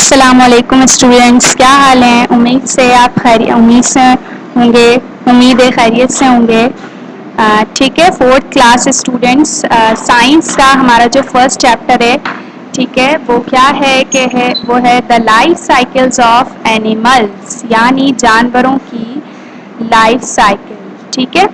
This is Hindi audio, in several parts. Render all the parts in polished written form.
अस्सलामुअलैकुम स्टूडेंट्स, क्या हाल है। उम्मीद से होंगे, उम्मीद है खैरियत से होंगे। ठीक है, फोर्थ क्लास स्टूडेंट्स, साइंस का हमारा जो फर्स्ट चैप्टर है, ठीक है, वो क्या है वो है the life cycles of animals, यानी जानवरों की लाइफ साइकिल। ठीक है,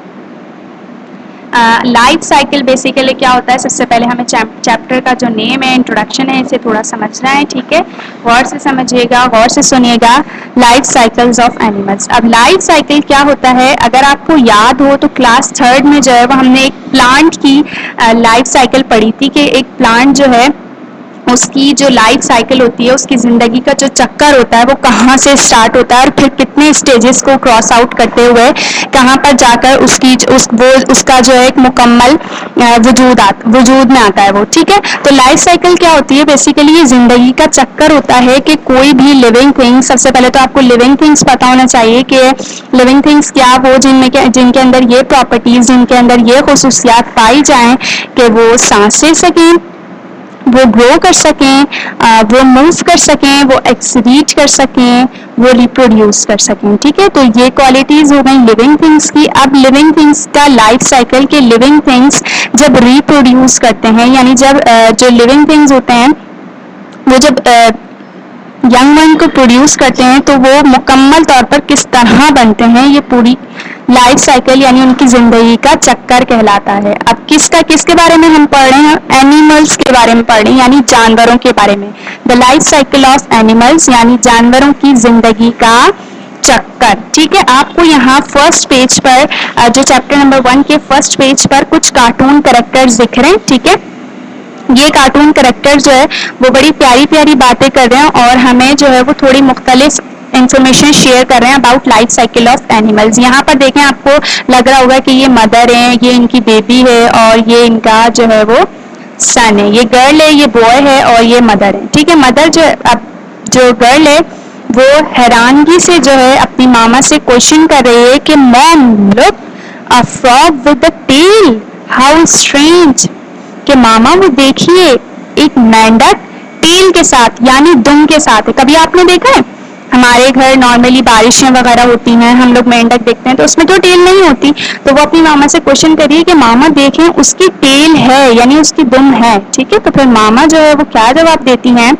लाइफ साइकिल बेसिकली क्या होता है, सबसे पहले हमें चैप्टर का जो नेम है, इंट्रोडक्शन है, इसे थोड़ा समझना है। ठीक है, गौर से समझिएगा, गौर से सुनिएगा। Life cycles of animals. अब लाइफ साइकिल क्या होता है, अगर आपको याद हो तो क्लास थर्ड में जो है वो हमने एक प्लांट की लाइफ साइकिल पढ़ी थी कि एक प्लांट जो है उसकी जो लाइफ साइकिल होती है, उसकी ज़िंदगी का जो चक्कर होता है वो कहाँ से स्टार्ट होता है और फिर कितने स्टेजेस को क्रॉस आउट करते हुए कहाँ पर जाकर उसका जो है एक मुकम्मल वजूद में आता है वो। ठीक है, तो लाइफ साइकिल क्या होती है, बेसिकली ये ज़िंदगी का चक्कर होता है कि कोई भी लिविंग थिंग्स, सबसे पहले तो आपको लिविंग थिंग्स पता होना चाहिए कि लिविंग थिंग्स क्या वो जिनके अंदर ये प्रॉपर्टीज़, जिनके अंदर ये खुसूसियात पाई जाएँ कि वो सांस ले सकें, वो ग्रो कर सकें, वो मूव कर सकें, वो एक्सरीट कर सकें, वो रिप्रोड्यूस कर सकें। ठीक है, तो ये क्वालिटीज़ हो गई लिविंग थिंग्स की। अब लिविंग थिंग्स का लाइफ साइकिल के लिविंग थिंग्स जब रिप्रोड्यूस करते हैं, यानी जब जो लिविंग थिंग्स होते हैं वो जब यंग वन को प्रोड्यूस करते हैं तो वो मुकम्मल तौर पर किस तरह बनते हैं, ये पूरी लाइफ साइकिल यानी उनकी ज़िंदगी का चक्कर कहलाता है। अब किसके बारे में हम पढ़ रहे हैं, एनिमल्स के बारे में पढ़ रहे हैं, यानी जानवरों के बारे में। The life cycle of animals यानी जानवरों की ज़िंदगी का चक्कर। ठीक है, आपको यहाँ फर्स्ट पेज पर जो चैप्टर नंबर 1 के फर्स्ट पेज पर कुछ कार्टून कैरेक्टर्स दिख रहे हैं। ठीक है, ये कार्टून कैरेक्टर जो है वो बड़ी प्यारी प्यारी बातें कर रहे हैं और हमें जो है वो थोड़ी मुख्तलिफ इंफॉर्मेशन शेयर कर रहे हैं about life cycle of animals. यहाँ पर देखें, आपको लग रहा होगा कि ये मदर है, ये इनकी बेबी है और ये इनका जो है वो सन है, ये गर्ल है, ये बॉय है और ये मदर है। ठीक है, मदर जो अब जो गर्ल है वो हैरानगी से जो है अपनी मामा से क्वेश्चन कर रही है कि mom look a frog with the tail, how strange. कि मामा वो देखिए एक मेंढक टेल के साथ यानी दुम के साथ है। कभी आपने देखा है, हमारे घर नॉर्मली बारिशें वगैरह होती हैं, हम लोग मेंढक देखते हैं तो उसमें तो टेल नहीं होती। तो वो अपनी मामा से क्वेश्चन करिए कि मामा देखें उसकी टेल है यानी उसकी दुम है। ठीक है, तो फिर मामा जो है वो क्या जवाब देती हैं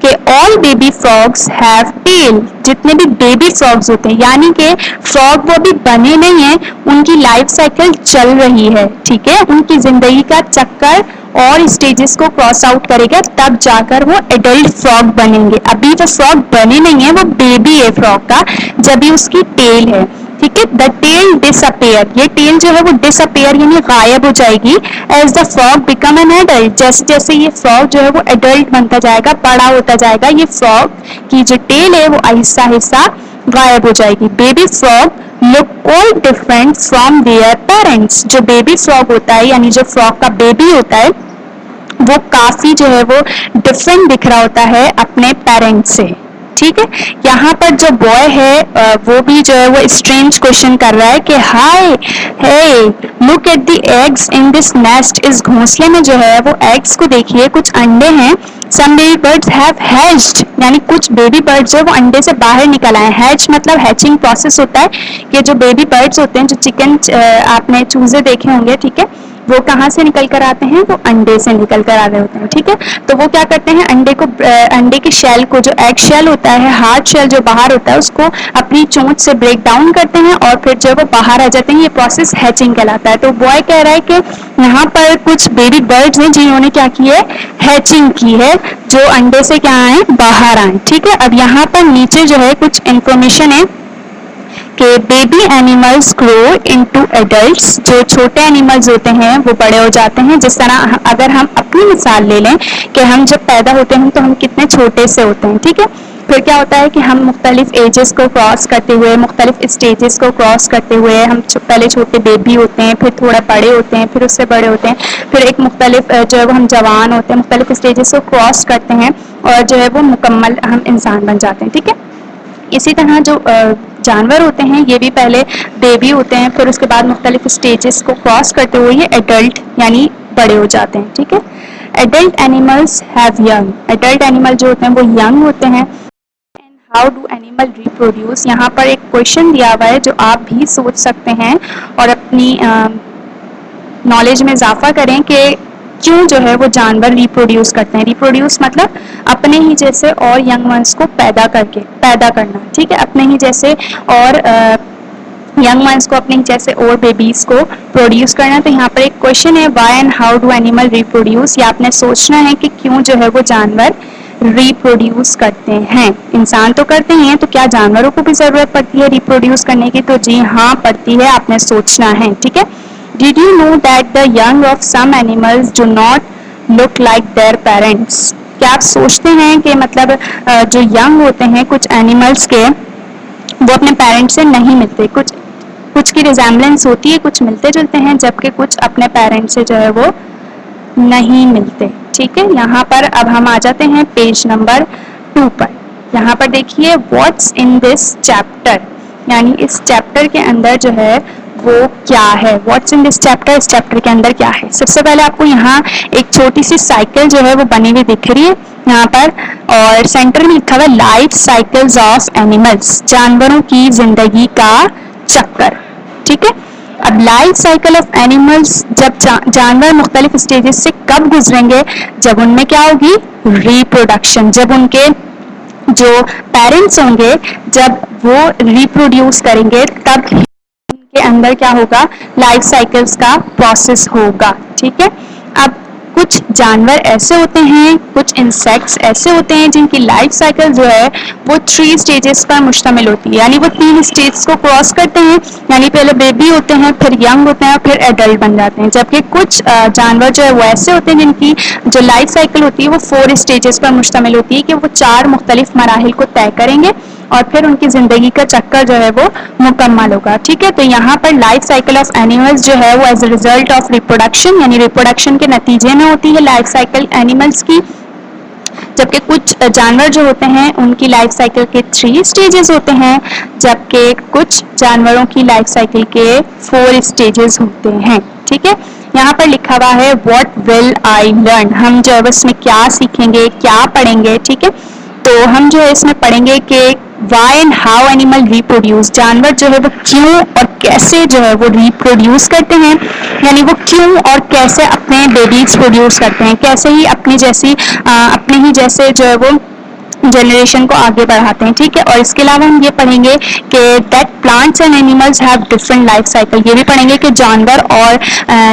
कि all baby frogs have tail, जितने भी बेबी फ्रॉग्स होते हैं, यानी कि फ्रॉग वो अभी बने नहीं हैं, उनकी लाइफ साइकिल चल रही है। ठीक है, उनकी जिंदगी का चक्कर और स्टेजेस को क्रॉस आउट करेगा तब जाकर वो एडल्ट फ्रॉग बनेंगे। अभी जो फ्रॉग बने नहीं है वो बेबी है फ्रॉग का, जब भी उसकी टेल है। ठीक है, द टेल डिसअपेयर, ये टेल जो है वो डिसअपेयर यानी गायब हो जाएगी as the frog become an adult, जैसे जैसे ये फ्रॉग जो है वो एडल्ट बनता जाएगा, बड़ा होता जाएगा, ये फ्रॉग की जो टेल है वो आहिस्ता आहिस्ता गायब हो जाएगी। Baby frog look quite different from their parents, जो बेबी फ्रॉग होता है यानी जो फ्रॉग का बेबी होता है वो काफी जो है वो डिफरेंट दिख रहा होता है अपने पेरेंट्स से। ठीक है, यहाँ पर जो बॉय है वो भी जो है वो स्ट्रेंज क्वेश्चन कर रहा है कि hi hey look at the eggs in this nest, इस घोंसले में जो है वो एग्स को देखिए, कुछ अंडे हैं। सम बेबी बर्ड्स हैव हैच्ड, यानी कुछ बेबी बर्ड्स जो वो अंडे से बाहर निकल आए। हैच मतलब हैचिंग प्रोसेस होता है कि जो बेबी बर्ड्स होते हैं, जो चिकन आपने चूजे देखे होंगे, ठीक है, वो कहाँ से निकल कर आते हैं, वो अंडे से निकल कर आ रहे होते हैं। ठीक है, तो वो क्या करते हैं, अंडे के शेल को, जो एग शेल होता है, हार्ड शेल जो बाहर होता है, उसको अपनी चोंच से ब्रेक डाउन करते हैं और फिर जो वो बाहर आ जाते हैं, ये प्रोसेस हैचिंग कहलाता है। तो बॉय कह रहा है कि यहाँ पर कुछ बेबी बर्ड्स हैं जिन्होंने क्या की है, हैचिंग की है, जो अंडे से क्या आए, बाहर आए। ठीक है, अब यहाँ पर नीचे जो है कुछ इंफॉर्मेशन है कि baby animals grow into adults, जो छोटे एनिमल्स होते हैं वो बड़े हो जाते हैं। जिस तरह अगर हम अपनी मिसाल ले लें कि हम जब पैदा होते हैं तो हम कितने छोटे से होते हैं। ठीक है, फिर क्या होता है कि हम मुख्तलिफ एजेस को क्रॉस करते हुए, मुख्तलिफ स्टेजेस को क्रॉस करते हुए, हम पहले छोटे बेबी होते हैं, फिर थोड़ा बड़े होते हैं, फिर उससे बड़े होते हैं, फिर एक मुख्तलिफ जो है वो हम जवान होते हैं, मुख्तलिफ स्टेजेस को क्रॉस करते हैं और जो है वो मुकम्मल हम इंसान बन जाते हैं। ठीक है, इसी तरह जो जानवर होते हैं ये भी पहले बेबी होते हैं, फिर उसके बाद मुख्तलिफ स्टेजेस को क्रॉस करते हुए ये एडल्ट यानी बड़े हो जाते हैं। ठीक है, adult animals have young, adult animal जो होते हैं वो यंग होते हैं। हाउ डू एनिमल रिप्रोड्यूस, यहाँ पर एक क्वेश्चन दिया हुआ है जो आप भी सोच सकते हैं और अपनी नॉलेज में इजाफा करें कि क्यों जो है वो जानवर रिप्रोड्यूस करते हैं। रिप्रोड्यूस मतलब अपने ही जैसे और यंग वंस को पैदा करना, ठीक है, अपने ही जैसे और यंग वंस को अपने ही जैसे और बेबीज को प्रोड्यूस करना। तो यहाँ पर एक क्वेश्चन है, why and how do animal reproduce, या आपने सोचना है कि क्यों जो है वो जानवर रिप्रोड्यूस करते हैं। इंसान तो करते ही हैं, तो क्या जानवरों को भी जरूरत पड़ती है रिप्रोड्यूस करने की? तो जी हाँ पड़ती है, आपने सोचना है, ठीक है। Did you know that the young of some animals do not look like their parents, क्या आप सोचते हैं कि मतलब जो यंग होते हैं कुछ एनिमल्स के, वो अपने पेरेंट्स से नहीं मिलते, कुछ की रिजेम्बलेंस होती है, कुछ मिलते जुलते हैं, जबकि कुछ अपने पेरेंट्स से जो है वो नहीं मिलते, ठीक है। यहाँ पर अब हम आ जाते हैं पेज नंबर 2 पर। यहाँ पर देखिए व्हाट्स इन दिस चैप्टर, यानी इस चैप्टर के अंदर जो है वो क्या है। व्हाट्स इन दिस चैप्टर, इस चैप्टर के अंदर क्या है। सबसे पहले आपको यहाँ एक छोटी सी साइकिल जो है वो बनी हुई दिख रही है यहाँ पर, और सेंटर में लिखा हुआ है लाइफ साइकिल्स ऑफ एनिमल्स, जानवरों की जिंदगी का चक्कर, ठीक है। अब लाइफ साइकिल ऑफ एनिमल्स, जब जानवर मुख्तलिफ स्टेजेस से कब गुजरेंगे, जब उनमें क्या होगी, रिप्रोडक्शन, जब उनके जो पेरेंट्स होंगे जब वो रिप्रोड्यूस करेंगे तब उनके अंदर क्या होगा, लाइफ साइकिल्स का प्रोसेस होगा, ठीक है। अब कुछ जानवर ऐसे होते हैं, कुछ इंसेक्ट्स ऐसे होते हैं जिनकी लाइफ साइकिल जो है वो 3 स्टेजेस पर मुश्तमिल होती है, यानी वो 3 स्टेज को क्रॉस करते हैं, यानी पहले बेबी होते हैं, फिर यंग होते हैं, फिर एडल्ट बन जाते हैं। जबकि कुछ जानवर जो है वो ऐसे होते हैं जिनकी जो लाइफ साइकिल होती है वो 4 स्टेजेस पर मुश्तमिल होती है कि वो 4 मुख्तलिफ मराहिल को तय करेंगे और फिर उनकी जिंदगी का चक्कर जो है वो मुकम्मल होगा, ठीक है। तो यहाँ पर लाइफ साइकिल ऑफ एनिमल्स जो है वो as a result of reproduction, यानी रिप्रोडक्शन के नतीजे में होती है लाइफ साइकिल एनिमल्स की। जबकि कुछ जानवर जो होते हैं उनकी लाइफ साइकिल के 3 स्टेजेस होते हैं, जबकि कुछ जानवरों की लाइफ साइकिल के 4 स्टेजेस होते हैं, ठीक है। यहाँ पर लिखा हुआ है व्हाट विल आई लर्न, हम जो है इसमें क्या सीखेंगे, क्या पढ़ेंगे, ठीक है। तो हम जो है इसमें पढ़ेंगे कि why and how animal reproduce, जानवर जो है वो क्यों और कैसे जो है वो रिप्रोड्यूस करते हैं, यानी वो क्यों और कैसे अपने बेबीज प्रोड्यूस करते हैं, कैसे ही अपनी जैसी अपने ही जैसे जो है वो जनरेशन को आगे बढ़ाते हैं, ठीक है। और इसके अलावा हम ये पढ़ेंगे कि that plants and animals have different life cycle, ये भी पढ़ेंगे कि जानवर और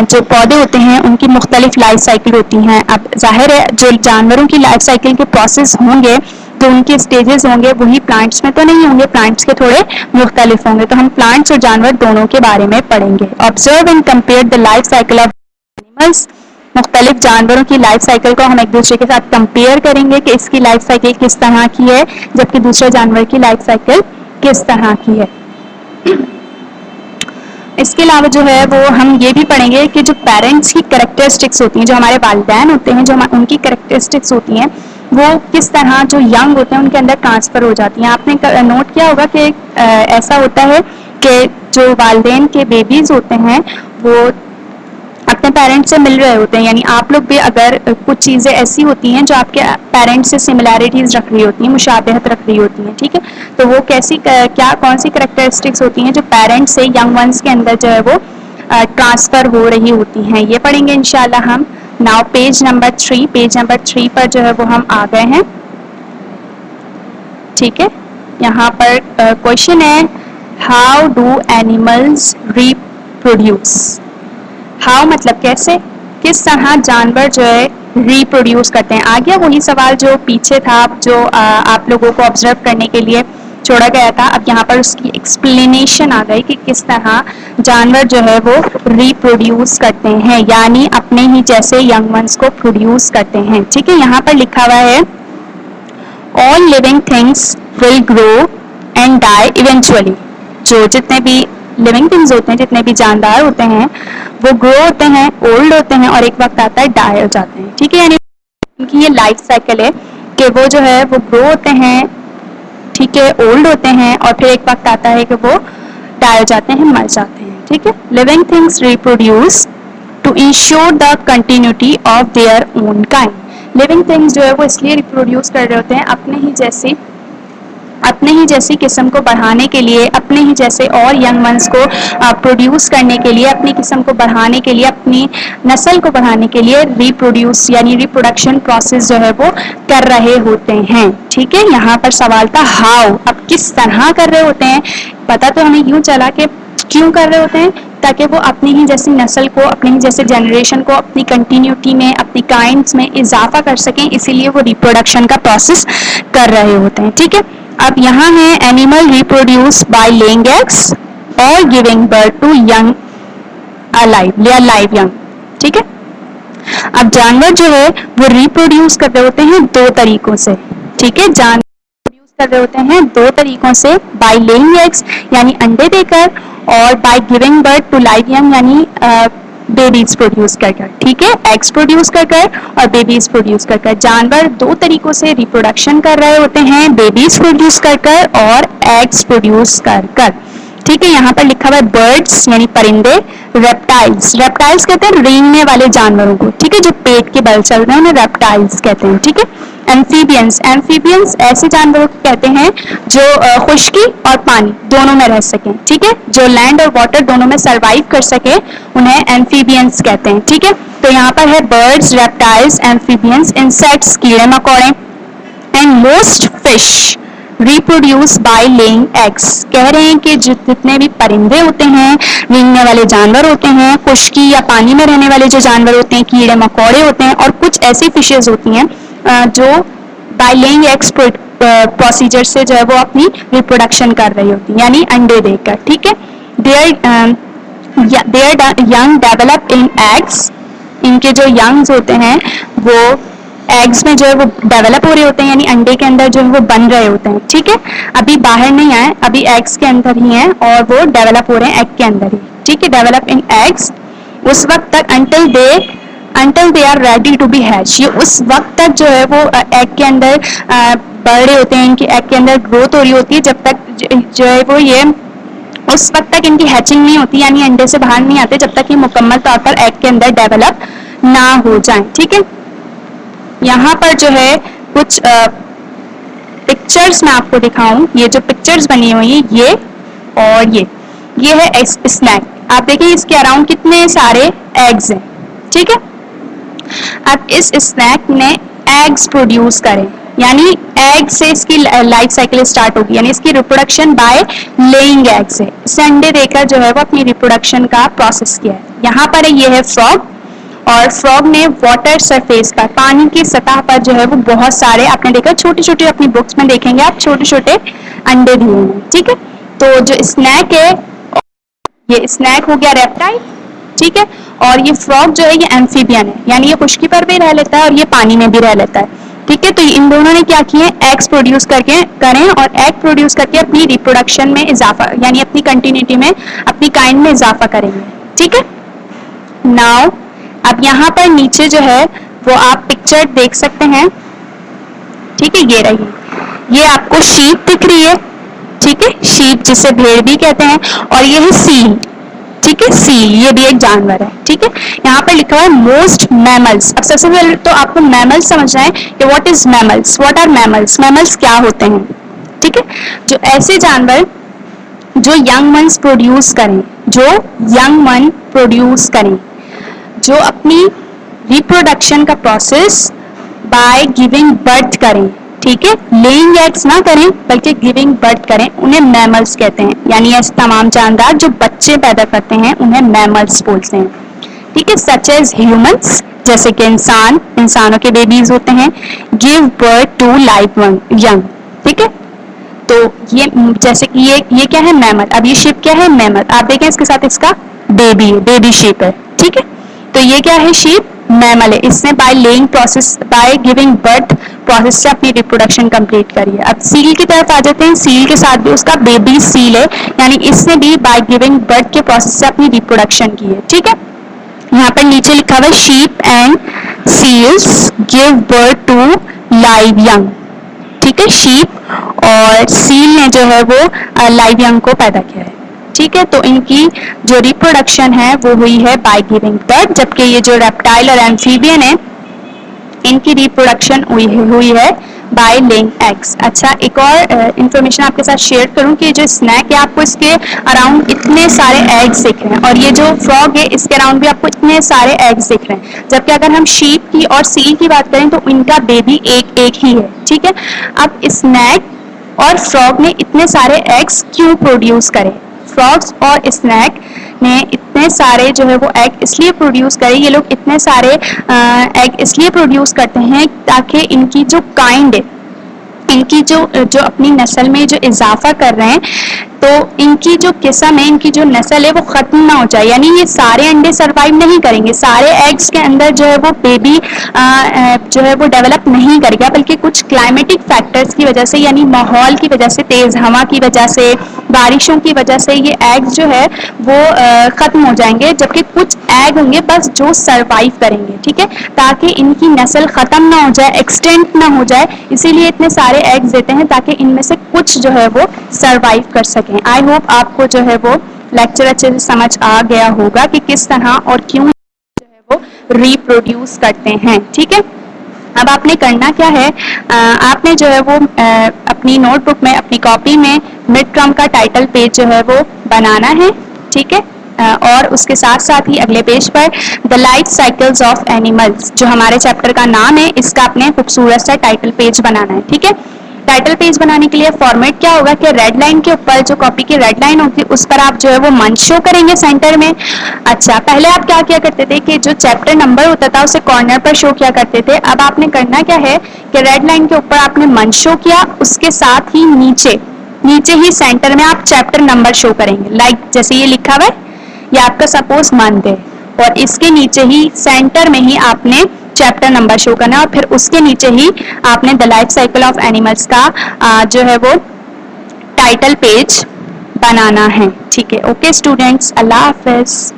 जो पौधे होते हैं उनकी मुख्तलिफ लाइफ साइकिल होती हैं। अब जाहिर है जो जानवरों की लाइफ साइकिल के प्रोसेस होंगे तो उनके स्टेजेस होंगे वही प्लांट्स में तो नहीं होंगे, प्लांट्स के थोड़े मुख्तलिफ होंगे। तो हम प्लांट्स और जानवर दोनों के बारे में पढ़ेंगे। Observe and compare the life cycle of animals, मुख्तलिफ जानवरों की लाइफ साइकिल को हम एक दूसरे के साथ कंपेयर करेंगे कि इसकी लाइफ साइकिल किस तरह की है जबकि दूसरे जानवर की लाइफ साइकिल किस तरह की है। इसके अलावा जो है वो हम ये भी पढ़ेंगे कि जो पेरेंट्स की कैरेक्टरिस्टिक्स होती हैं, जो हमारे वालिदैन होते हैं, जो उनकी कैरेक्टरिस्टिक्स होती हैं वो किस तरह जो यंग होते हैं उनके अंदर ट्रांसफर हो जाती हैं। आपने नोट किया होगा कि ऐसा होता है कि जो वालिदैन के बेबीज होते हैं वो अपने पेरेंट्स से मिल रहे होते हैं, यानी आप लोग भी अगर कुछ चीज़ें ऐसी होती हैं जो आपके पेरेंट्स से सिमिलैरिटीज रख रही होती हैं, मुशाबहत रख रही होती हैं, ठीक है। तो वो कैसी क्या कौन सी कैरेक्टरिस्टिक्स होती हैं जो पेरेंट्स से यंग वंस के अंदर जो है वो ट्रांसफर हो रही होती हैं, ये पढ़ेंगे इंशाल्लाह हम। नाउ पेज नंबर 3 पर जो है वो हम आ गए हैं, ठीक है। यहाँ पर क्वेश्चन है how do animals reproduce, how मतलब कैसे, किस तरह जानवर जो है रिप्रोड्यूस करते हैं। आ गया वही सवाल जो पीछे था, जो आप लोगों को ऑब्जर्व करने के लिए छोड़ा गया था। अब यहाँ पर उसकी एक्सप्लेनेशन आ गई कि किस तरह जानवर जो है वो रिप्रोड्यूस करते हैं, यानी अपने ही जैसे यंग वंस को प्रोड्यूस करते हैं, ठीक है। यहाँ पर लिखा हुआ है all living things will grow and die eventually, जो जितने भी लिविंग थिंग्स होते हैं, जितने भी जानदार होते हैं वो ग्रो होते हैं, ओल्ड होते हैं और एक वक्त आता है डाई हो जाते हैं, ठीक है। यानी उनकी ये लाइफ साइकिल है कि वो जो है वो ग्रो होते हैं, ठीक है, ओल्ड होते हैं और फिर एक वक्त आता है कि वो डाई हो जाते हैं, मर जाते हैं, ठीक है। Living things reproduce to ensure the continuity of their own kind. Living things जो है वो इसलिए रिप्रोड्यूस कर रहे होते हैं अपने ही जैसी किस्म को बढ़ाने के लिए, अपने ही जैसे और यंग वंस को प्रोड्यूस करने के लिए, अपनी किस्म को बढ़ाने के लिए, अपनी नस्ल को बढ़ाने के लिए रिप्रोड्यूस यानी रिप्रोडक्शन प्रोसेस जो है वो कर रहे होते हैं। ठीक है, यहाँ पर सवाल था हाउ, अब किस तरह कर रहे होते हैं। पता तो हमें यूं चला कि क्यों कर रहे होते हैं, ताकि वो अपनी ही जैसी नस्ल को, अपने ही जैसे जनरेशन को अपनी कंटिन्यूटी में, अपनी काइंड्स में इजाफा कर सकें, इसीलिए वो रिप्रोडक्शन का प्रोसेस कर रहे होते हैं। ठीक है, अब यहाँ है animal reproduce by laying eggs और giving birth to young alive या लाइव यंग। ठीक है, अब जानवर जो है वो रिप्रोड्यूस कर रहे होते हैं दो तरीकों से। ठीक है, जानवर रिप्रोड्यूस कर रहे होते हैं दो तरीकों से, बाय लेइंग एग्स यानी अंडे देकर, और by giving birth to live young यानी बेबीज प्रोड्यूस कर कर। ठीक है, एग्स प्रोड्यूस कर कर और बेबीज प्रोड्यूस कर कर। जानवर दो तरीकों से रिप्रोडक्शन कर रहे होते हैं, बेबीज प्रोड्यूस कर कर और एग्स प्रोड्यूस कर कर। ठीक है, यहाँ पर लिखा हुआ है बर्ड्स यानी परिंदे, रेप्टाइल्स, रेप्टाइल्स कहते हैं रेंगने वाले जानवरों को। ठीक है, जो पेट के बल चल रहे हैं उन्हें रेप्टाइल्स कहते हैं। ठीक है, एम्फीबियंस, एम्फीबियंस ऐसे जानवरों को कहते हैं जो खुश्की और पानी दोनों में रह सकें। ठीक है, जो लैंड और वाटर दोनों में सरवाइव कर सके उन्हें एम्फीबियंस कहते हैं। ठीक है, तो यहाँ पर है बर्ड्स, रेप्टाइल्स, एम्फीबियंस, इंसेक्ट्स कीड़े मकोड़े, and most fish reproduce by laying eggs. कह रहे हैं कि जितने भी परिंदे होते हैं, रेंगने वाले जानवर होते हैं, खुश्की या पानी में रहने वाले जो जानवर होते हैं, कीड़े मकोड़े होते हैं, और कुछ ऐसी फिशेज होती हैं जो बाय लेइंग एग्स प्रोसीजर से जो है वो अपनी रिप्रोडक्शन कर रही होती है, यानी अंडे देकर। ठीक है, there young develop in eggs, इनके जो यंग्स होते हैं वो एग्स में जो है वो डेवलप हो रहे होते हैं, यानी अंडे के अंदर जो है वो बन रहे होते हैं। ठीक है, अभी बाहर नहीं आए, अभी एग्स के अंदर ही हैं और वो डेवलप हो रहे हैं एग के अंदर ही। ठीक है, डेवलप इन एग्स, उस वक्त तक until they are ready to be hatch, ये उस वक्त तक जो है वो एग के अंदर बढ़ रहे होते हैं, इनकी एग के अंदर ग्रोथ हो रही होती है, जब तक जो है वो ये उस वक्त तक इनकी हैचिंग नहीं होती, यानी अंडे से बाहर नहीं आते जब तक ये मुकम्मल तौर पर एग के अंदर डेवलप ना हो जाए। ठीक है, यहाँ पर जो है कुछ पिक्चर्स मैं आपको दिखाऊं, ये जो पिक्चर्स बनी हुई है ये और ये है स्नैक। आप देखिए इसके अराउंड कितने सारे एग्स हैं। ठीक है, अब इस स्नैक ने एग्स प्रोड्यूस करें, यानी एग से इसकी लाइफ साइकिल स्टार्ट होगी, यानी इसकी रिप्रोडक्शन बाय लेइंग एग से, इसे अंडे देकर जो है वो अपनी रिप्रोडक्शन का प्रोसेस किया है। यहाँ पर ये है फ्रॉग, और फ्रॉग ने वाटर सरफेस पर, पानी की सतह पर जो है वो बहुत सारे, आपने देखा छोटे छोटे, अपनी बुक्स में देखेंगे आप छोटे छोटे अंडे दिए हैं। ठीक है, तो जो स्नैक है ये स्नैक हो गया रेप्टाइल। ठीक है, और ये फ्रॉग जो है ये एम्फीबियन है, यानी ये खुश्की पर भी रह लेता है और ये पानी में भी रह लेता है। ठीक है, तो इन दोनों ने क्या किए, एग्स प्रोड्यूस करके करें और एग प्रोड्यूस करके अपनी रिप्रोडक्शन में इजाफा, यानी अपनी कंटिन्यूटी में, अपनी काइंड में इजाफा करेंगे। ठीक है, नाउ अब यहाँ पर नीचे जो है वो आप पिक्चर देख सकते हैं। ठीक है, ये रही, ये आपको शीप दिख रही है। ठीक है, शीप जिसे भेड़ भी कहते हैं, और ये है सील। ठीक है, सील ये भी एक जानवर है। ठीक है, यहाँ पर लिखा है मोस्ट मैमल्स। अब सबसे पहले तो आपको मैमल्स समझना है कि what is mammals, what are mammals, mammals क्या होते हैं। ठीक है, जो ऐसे जानवर जो यंग वंस प्रोड्यूस करें, जो यंग वन प्रोड्यूस करें, जो अपनी रिप्रोडक्शन का प्रोसेस बाय गिविंग बर्थ करें। ठीक है, लेइंग एग्स ना करें बल्कि गिविंग बर्थ करें, उन्हें मैमल्स कहते हैं। यानी ऐसे तमाम जानदार जो बच्चे पैदा करते हैं उन्हें मैमल्स बोलते हैं। ठीक है, सच एज ह्यूमंस, जैसे कि इंसान, इंसानों के बेबीज होते हैं, give birth to live young. ठीक है, तो ये जैसे कि ये क्या है, मैमल। अब ये शिप क्या है, मैमल। आप देखें इसके साथ इसका बेबी शिप है। ठीक है, तो ये क्या है, शीप मैमल है, इसने by laying process, bye giving birth process से अपनी रिप्रोडक्शन कंप्लीट करी है। अब सील की तरफ आ जाते हैं, सील के साथ भी उसका बेबी सील है, यानी इसने भी बाय गिविंग बर्थ के प्रोसेस से अपनी रिप्रोडक्शन की है। ठीक है, यहाँ पर नीचे लिखा हुआ है sheep and seals give birth to live young. ठीक है, शीप और सील ने जो है वो लाइव यंग को पैदा किया है। ठीक ठीक है। तो इनकी जो रिप्रोडक्शन है वो हुई है बाय गिविंग बर्थ, जबकि ये जो रेप्टाइल और एम्फीबियन है इनकी रिप्रोडक्शन हुई है बाय लेइंग एग्स। अच्छा, एक और इंफॉर्मेशन आपके साथ शेयर करूं कि जो स्नैक है आपको इसके अराउंड इतने सारे एग्स दिख रहे हैं, और ये जो फ्रॉग है इसके अराउंड भी आपको इतने सारे एग्स दिख रहे हैं, जबकि अगर हम शीप की और सील की बात करें तो इनका बेबी एक एक ही है, ठीक है। अब स्नैक और फ्रॉग ने इतने सारे एग्स क्यों प्रोड्यूस करे? फ्रॉग्स और स्नैक ने इतने सारे जो है वो एग इसलिए प्रोड्यूस करे, ये लोग इतने सारे एग इसलिए प्रोड्यूस करते हैं ताकि इनकी जो काइंड है, इनकी जो अपनी नस्ल में जो इजाफा कर रहे हैं, तो इनकी जो किस्म है, इनकी जो नस्ल है वो खत्म ना हो जाए। यानी ये सारे अंडे सरवाइव नहीं करेंगे, सारे एग्स के अंदर जो है वो बेबी जो है वो डेवलप नहीं करेगा, बल्कि कुछ क्लाइमेटिक फैक्टर्स की वजह से, यानी माहौल की वजह से, तेज हवा की वजह से, बारिशों की वजह से ये एग्स जो है वो खत्म हो जाएंगे, जबकि कुछ एग होंगे बस जो सरवाइव करेंगे, ठीक है, ताकि इनकी नस्ल खत्म ना हो जाए, एक्सटेंट ना हो जाए। इसीलिए इतने सारे एग्स देते हैं ताकि इनमें से कुछ जो है वो सरवाइव कर सकें। आई होप आपको जो है वो लेक्चर अच्छे से समझ आ गया होगा कि किस तरह और क्यों जो है वो रिप्रोड्यूस करते हैं, ठीक है। अब आपने करना क्या है, आपने जो है वो अपनी नोटबुक में, अपनी कॉपी में मिड टर्म का टाइटल पेज जो है वो बनाना है, ठीक है। और उसके साथ साथ ही अगले पेज पर the life cycles of animals, जो हमारे चैप्टर का नाम है, इसका आपने खूबसूरत सा टाइटल पेज बनाना है, ठीक है। टाइटल पेज बनाने के लिए फॉर्मेट क्या होगा कि रेड लाइन के ऊपर जो कॉपी की रेड लाइन होगी उस पर आप जो है वो मंच शो करेंगे सेंटर में। अच्छा, पहले आप क्या किया करते थे कि जो चैप्टर नंबर होता था उसे कॉर्नर पर शो किया करते थे। अब आपने करना क्या है कि रेड लाइन के ऊपर आपने मंच शो किया, उसके साथ ही नीचे ही सेंटर में आप चैप्टर नंबर शो करेंगे। लाइक जैसे ये लिखा हुआ है, ये आपका सपोज मंथ है, और इसके नीचे ही सेंटर में ही आपने चैप्टर नंबर शो करना है, और फिर उसके नीचे ही आपने the life cycle of animals का जो है वो टाइटल पेज बनाना है, ठीक है। ओके स्टूडेंट्स, अल्लाह हाफिज।